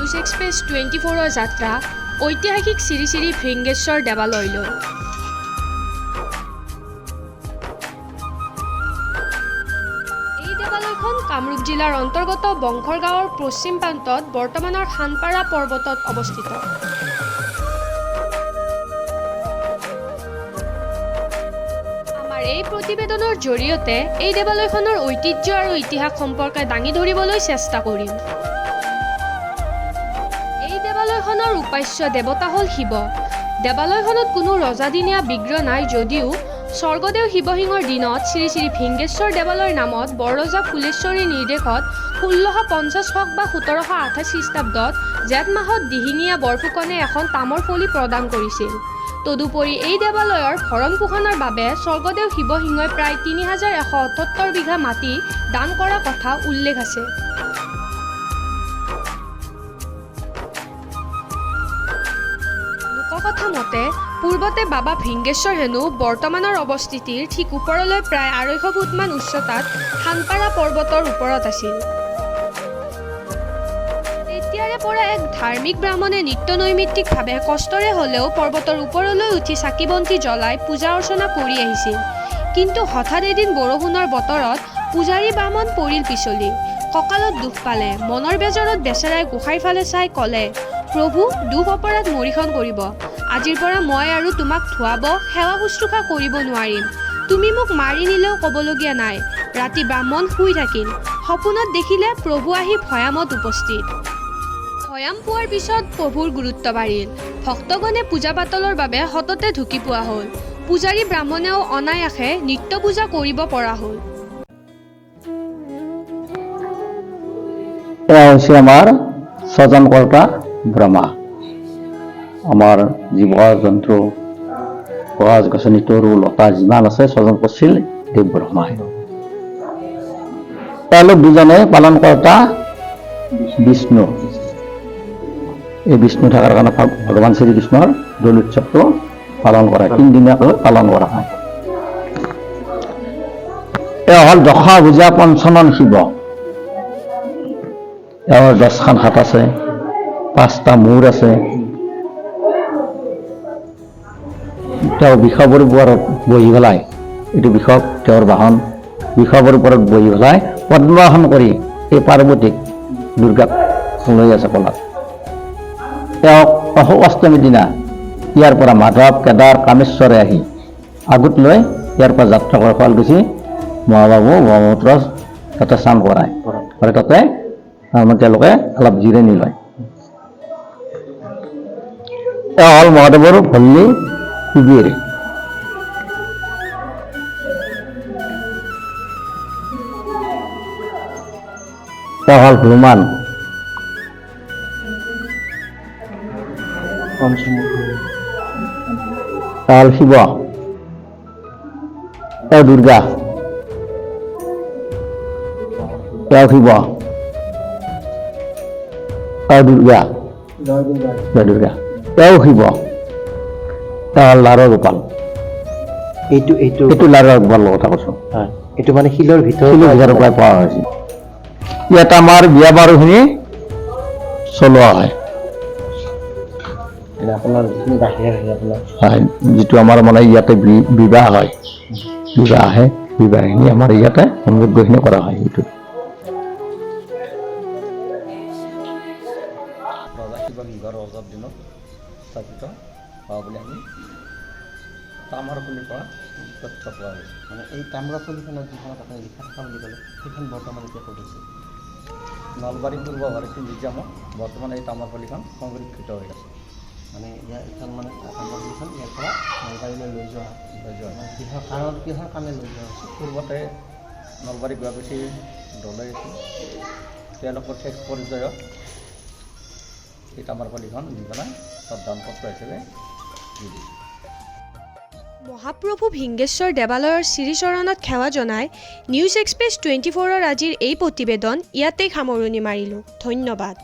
News express 24ৰ যাত্ৰা ঐতিহাসিক শ্ৰী শ্ৰী ভৃংগেশ্বৰ দেৱালয়লৈ। এই দেৱালয়খন কামৰূপ জিলাৰ অন্তৰ্গত বংশৰ গাঁৱৰ পশ্চিম প্ৰান্তত বৰ্তমানৰ খানপাৰা পৰ্বতত অৱস্থিত। আমাৰ এই প্ৰতিবেদনৰ জৰিয়তে এই দেৱালয়খনৰ ঐতিহ্য আৰু ইতিহাস সম্পৰ্কে দাঙি ধৰিবলৈ চেষ্টা কৰিম। দেৱালয়খনৰ উপাস্য দেৱতা হ'ল শিৱ। দেৱালয়খনত কোনো ৰজাদিনীয়া বিগ্ৰহ নাই যদিও স্বৰ্গদেউ শিৱসিংহৰ দিনত শ্ৰী শ্ৰী ভৃংগেশ্বৰ দেৱালয়ৰ নামত বৰৰজা ফুলেশ্বৰীৰ নিৰ্দেশত 1650 হওক বা 1728 খ্ৰীষ্টাব্দত জেঠ মাহত দিহিঙীয়া বৰফুকনে এখন তামৰ ফলি প্ৰদান কৰিছিল। তদুপৰি এই দেৱালয়ৰ ভৰণ পোষণৰ বাবে স্বৰ্গদেউ শিৱসিংহই প্ৰায় 3178 বিঘা মাটি দান কৰা কথা উল্লেখ আছে। কথা মতে পূৰ্বতে বাবা ভৃংগেশ্বৰ হেনো বৰ্তমানৰ অৱস্থিতিৰ ঠিক ওপৰলৈ প্ৰায় 250 ফুটমান উচ্চতাত খানপাৰা পৰ্বতৰ ওপৰত আছিল। তেতিয়াৰে পৰা এক ধাৰ্মিক ব্ৰাহ্মণে নিত্য নৈমিত্তিকভাৱে কষ্টৰে হ'লেও পৰ্বতৰ ওপৰলৈ উঠি চাকি বন্তি জ্বলাই পূজা অৰ্চনা কৰি আহিছিল। কিন্তু হঠাৎ এদিন বৰষুণৰ বতৰত পূজাৰী ব্ৰাহ্মণ পৰিল পিছলি। কঁকালত দুখ পালে। মনৰ বেজাৰত বেচেৰাই গোসাঁইৰ ফালে চাই ক'লে, প্ৰভু, দুখ অপৰাধ মৰিখন কৰিব। আজিৰ পৰা মই আৰু তোমাক ধুৱাব, সেৱা শুশ্ৰূষা কৰিব নোৱাৰিম। তুমি মোক মাৰি নিলেও ক'বলগীয়া নাই। ৰাতি ব্ৰাহ্মণ শুই থাকিল। সপোনত দেখিলে প্ৰভু আহি ভৈয়ামত উপস্থিত। ভৈয়াম পোৱাৰ পিছত প্ৰভুৰ গুৰুত্ব বাঢ়িল। ভক্তগণে পূজা পাতলৰ বাবে সততে ঢুকি পোৱা হ'ল। পূজাৰী ব্ৰাহ্মণেও অনায়াসে নিত্য পূজা কৰিব পৰা হ'ল। এয়া হৈছে আমাৰ স্বজনকৰ্তা ব্ৰহ্মা। আমাৰ জীৱ জন্তু গছ গছনি তৰু লতা যিমান আছে স্বজন কৰিছিল দেৱ ব্ৰহ্মাই। তেওঁলোক দুজনে পালন কৰ্তা বিষ্ণু। এই বিষ্ণু থকাৰ কাৰণে ভগৱান শ্ৰীকৃষ্ণৰ দোল উৎসৱটো পালন কৰা 3 দিনীয়াকৈ পালন কৰা হয়। এয়া হ'ল দশা ভুজা পঞ্চনন শিৱ। এওঁৰ 10খন হাত আছে, 5টা মূৰ আছে। তেওঁ বিষৱৰ ওপৰত বহি পেলাই, এইটো বিষৱ তেওঁৰ বাহন, বিষৱৰ ওপৰত বহি পেলাই পদ্মাসন কৰি এই পাৰ্বতীক দুৰ্গাক লৈ আছে কলাত। তেওঁ অহু অষ্টমীৰ দিনা ইয়াৰ পৰা মাধৱ কেদাৰ কামেশ্বৰে আহি আগত লৈ ইয়াৰ পৰা যাত্ৰা কৰে শুৱালকুছি মহাবাবু ব্ৰহ্মপুত্ৰ তাতে স্নান কৰায় আৰু তাতে তেওঁলোকে অলপ জিৰণি লয়। এয়া হ'ল মহাদেৱৰ ভল্লী কুবীৰ। এয়া হ'ল হনুমান। এয়া হ'ল শিৱ। এয়া দুৰ্গা। এয়া শিৱ। দুৰ্গা দুৰ্গা তেওঁ শিৱ। তেওঁ লাৰৰ গোপাল। এইটো লাৰৰ গোপালৰ কথা কৈছো। এইটো মানে শিলৰ ভিতৰৰ পৰাই পোৱা হৈছে। ইয়াত আমাৰ বিয়া বাৰুখিনি চলোৱা হয়। যিটো আমাৰ মানে ইয়াতে বিবাহ হয়, বিবাহ আহে, বিবাহখিনি আমাৰ ইয়াতে সমগ্ৰখিনি কৰা হয়। এইটো শিৱসিংহৰ ৰজাৰ দিনত স্থাপিত হোৱা বুলি আমি তাম্ৰপল্লীৰ পৰা তথ্য পোৱা গৈছে। মানে এই তাম্ৰপল্লীখনত যিখন আপুনি লিখা থকা বুলি ক'লে সেইখন বৰ্তমান এতিয়া ক'ত আছে? নলবাৰী পূৰ্ব ভাৰতী মিউজিয়ামত বৰ্তমান এই তাম্ৰপল্লীখন সংৰক্ষিত হৈ আছে। মানে এইখন মানে তাম্ৰপল্লীখন ইয়াৰ পৰা নলবাৰীলৈ লৈ যোৱা কিহৰ কাৰণে লৈ যোৱা হৈছে? পূৰ্বতে নলবাৰী গুৱাহাটী দলে আছিল, তেওঁলোকৰ শেষ পৰ্যায়ত এই তাম্ৰপল্লীখন নি পেলাই তাত দানপত্ৰ হিচাপে দি দিছে। মহাপ্ৰভু ভৃংগেশ্বৰ দেৱালয়ৰ শ্ৰীচৰণত সেৱা জনাই নিউজ এক্সপ্ৰেছ 24ৰ আজিৰ এই প্ৰতিবেদন ইয়াতেই সামৰণি মাৰিলোঁ। ধন্যবাদ।